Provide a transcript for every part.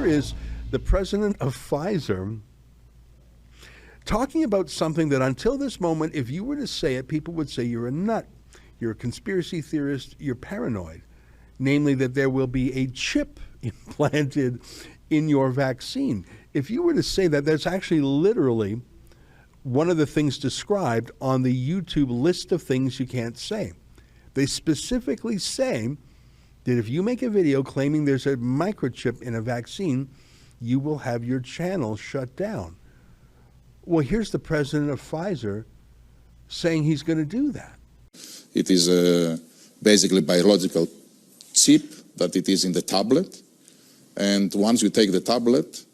here is the president of Pfizer talking about something that until this moment, if you were to say it, people would say you're a nut, you're a conspiracy theorist, you're paranoid. Namely, that there will be a chip implanted in your vaccine. If you were to say that, that's actually literally one of the things described on the YouTube list of things you can't say. They specifically say that if you make a video claiming there's a microchip in a vaccine, you will have your channel shut down. Well, here's the president of Pfizer saying he's going to do that. It is basically biological chip that it is in the tablet, and once you take the tablet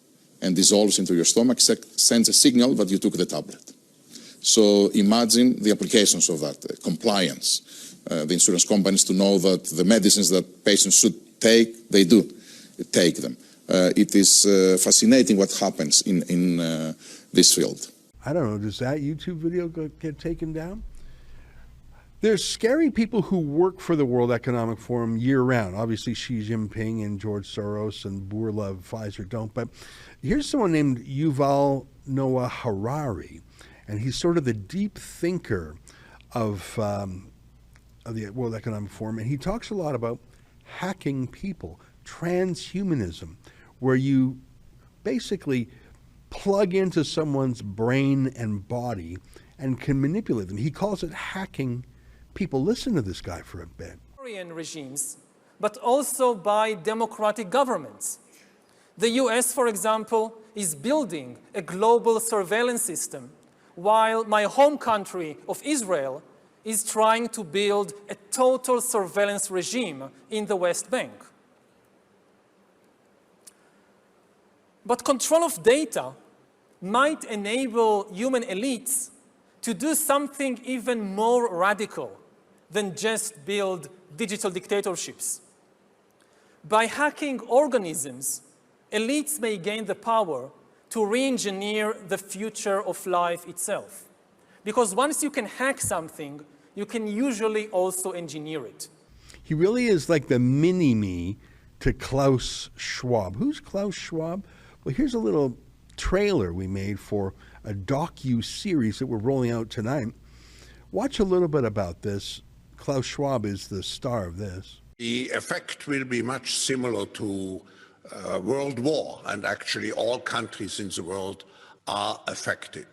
and dissolves into your stomach, sends a signal that you took the tablet. So imagine the applications of that, compliance. The insurance companies to know that the medicines that patients should take, they do take them. It is fascinating what happens in this field. I don't know, does that YouTube video get taken down? There's scary people who work for the World Economic Forum year-round. Obviously, Xi Jinping and George Soros and Bourla of Pfizer don't. But here's someone named Yuval Noah Harari, and he's sort of the deep thinker of the World Economic Forum, and he talks a lot about hacking people, transhumanism, where you basically plug into someone's brain and body and can manipulate them. He calls it hacking people. Listen to this guy for a bit. Regimes, but also by democratic governments. The US, for example, is building a global surveillance system, while my home country of Israel is trying to build a total surveillance regime in the West Bank. But control of data might enable human elites to do something even more radical than just build digital dictatorships. By hacking organisms, elites may gain the power to re-engineer the future of life itself. Because once you can hack something, you can usually also engineer it. He really is like the mini-me to Klaus Schwab. Who's Klaus Schwab? Well, here's a little trailer we made for a docu-series that we're rolling out tonight. Watch a little bit about this. Klaus Schwab is the star of this. The effect will be much similar to World War, and actually all countries in the world are affected.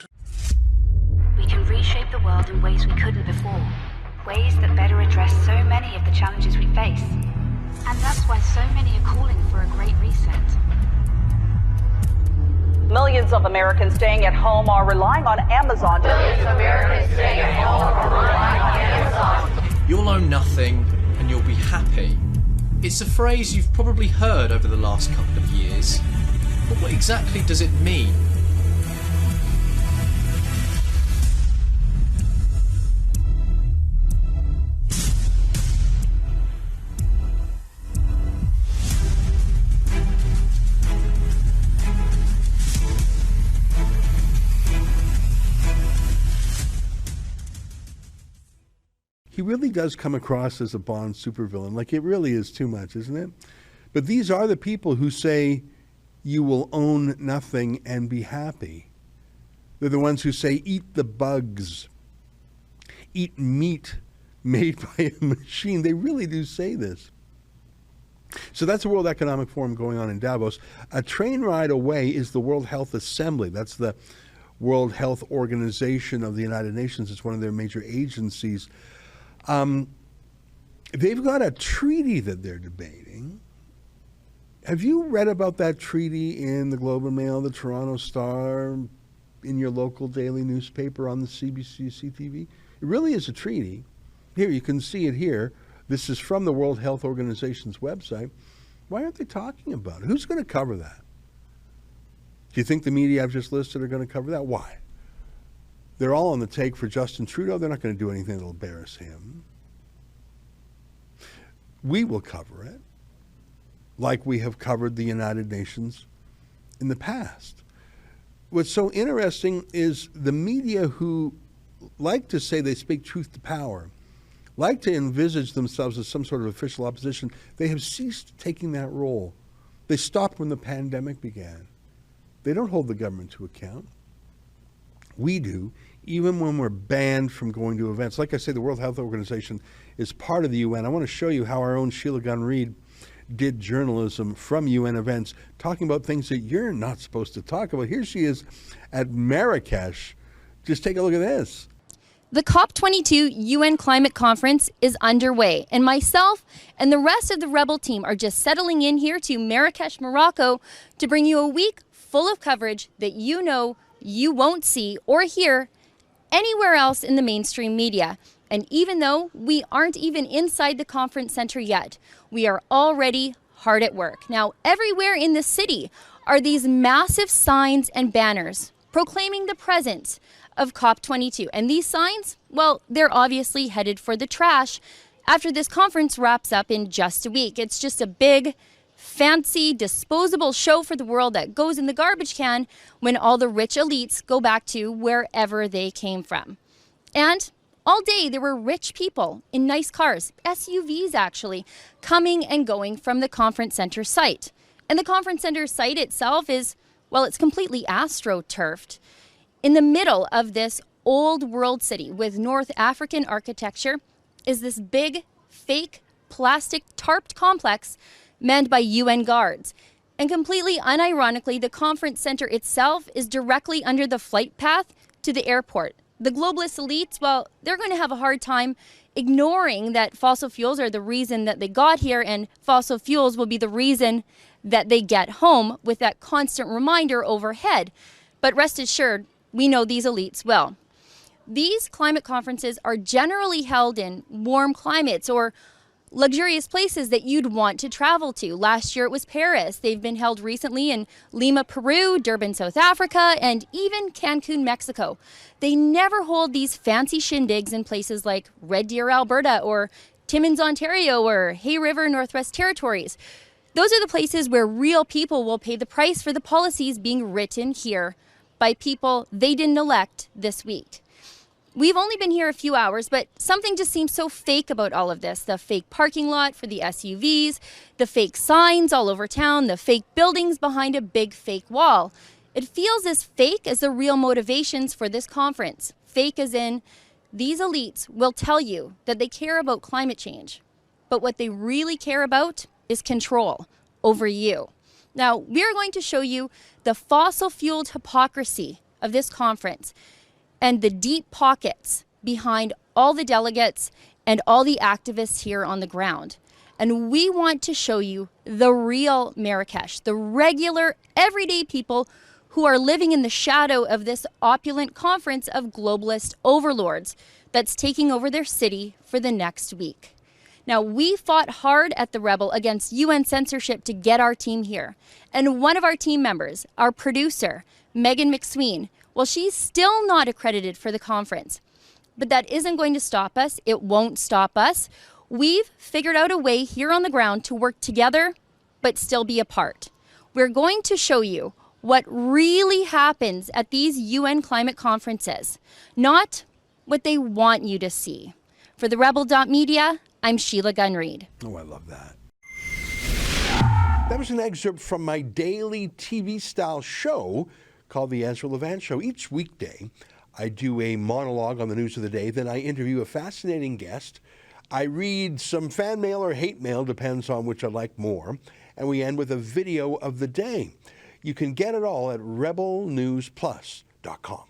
We can reshape the world in ways we couldn't before, ways that better address so many of the challenges we face. And that's why so many are calling for a great reset. Millions of Americans staying at home are relying on Amazon. Millions of Americans staying at home are relying on Amazon. You'll own nothing and you'll be happy. It's a phrase you've probably heard over the last couple of years. But what exactly does it mean? He really does come across as a Bond supervillain. Like, it really is too much, isn't it? But these are the people who say you will own nothing and be happy. They're the ones who say eat the bugs, eat meat made by a machine. They really do say this. So that's the World Economic Forum going on in Davos. A train ride away is the World Health Assembly. That's the World Health Organization of the United Nations. It's one of their major agencies. They've got a treaty that they're debating. Have you read about that treaty in the Globe and Mail, the Toronto Star, in your local daily newspaper, on the CBC-TV? It really is a treaty. Here, you can see it here. This is from the World Health Organization's website. Why aren't they talking about it? Who's going to cover that? Do you think the media I've just listed are going to cover that? Why? They're all on the take for Justin Trudeau. They're not going to do anything that will embarrass him. We will cover it like we have covered the United Nations in the past. What's so interesting is the media, who like to say they speak truth to power, like to envisage themselves as some sort of official opposition, they have ceased taking that role. They stopped when the pandemic began. They don't hold the government to account. We do, even when we're banned from going to events. Like I say, the World Health Organization is part of the UN. I want to show you how our own Sheila Gunn-Reid did journalism from UN events, talking about things that you're not supposed to talk about. Here she is at Marrakesh. Just take a look at this. The COP22 UN Climate Conference is underway, and myself and the rest of the Rebel team are just settling in here to Marrakesh, Morocco, to bring you a week full of coverage that you know you won't see or hear anywhere else in the mainstream media. And even though we aren't even inside the conference center yet, we are already hard at work. Now, everywhere in the city are these massive signs and banners proclaiming the presence of COP22. And these signs, well, they're obviously headed for the trash after this conference wraps up in just a week. It's just a big, fancy, disposable show for the world that goes in the garbage can when all the rich elites go back to wherever they came from. And all day there were rich people in nice cars, SUVs actually, coming and going from the conference center site. And the conference center site itself is, well, it's completely astroturfed. In the middle of this old world city with North African architecture is this big, fake, plastic tarped complex manned by UN guards. And completely unironically, the conference center itself is directly under the flight path to the airport. The globalist elites, well, they're going to have a hard time ignoring that fossil fuels are the reason that they got here, and fossil fuels will be the reason that they get home, with that constant reminder overhead. But rest assured, we know these elites well. These climate conferences are generally held in warm climates or luxurious places that you'd want to travel to. Last year it was Paris. They've been held recently in Lima, Peru, Durban, South Africa, and even Cancun, Mexico. They never hold these fancy shindigs in places like Red Deer, Alberta, or Timmins, Ontario, or Hay River, Northwest Territories. Those are the places where real people will pay the price for the policies being written here by people they didn't elect this week. We've only been here a few hours, but something just seems so fake about all of this. The fake parking lot for the SUVs, the fake signs all over town, the fake buildings behind a big fake wall. It feels as fake as the real motivations for this conference. Fake as in, these elites will tell you that they care about climate change, but what they really care about is control over you. Now, we're going to show you the fossil-fueled hypocrisy of this conference and the deep pockets behind all the delegates and all the activists here on the ground. And we want to show you the real Marrakesh, the regular, everyday people who are living in the shadow of this opulent conference of globalist overlords that's taking over their city for the next week. Now, we fought hard at the Rebel against UN censorship to get our team here. And one of our team members, our producer, Megan McSween, well, she's still not accredited for the conference. But that isn't going to stop us. It won't stop us. We've figured out a way here on the ground to work together, but still be apart. We're going to show you what really happens at these UN climate conferences, not what they want you to see. For the Rebel.media, I'm Sheila Gunn-Reid. Oh, I love that. That was an excerpt from my daily TV-style show called The Ezra Levant Show. Each weekday, I do a monologue on the news of the day. Then I interview a fascinating guest. I read some fan mail or hate mail, depends on which I like more. And we end with a video of the day. You can get it all at rebelnewsplus.com.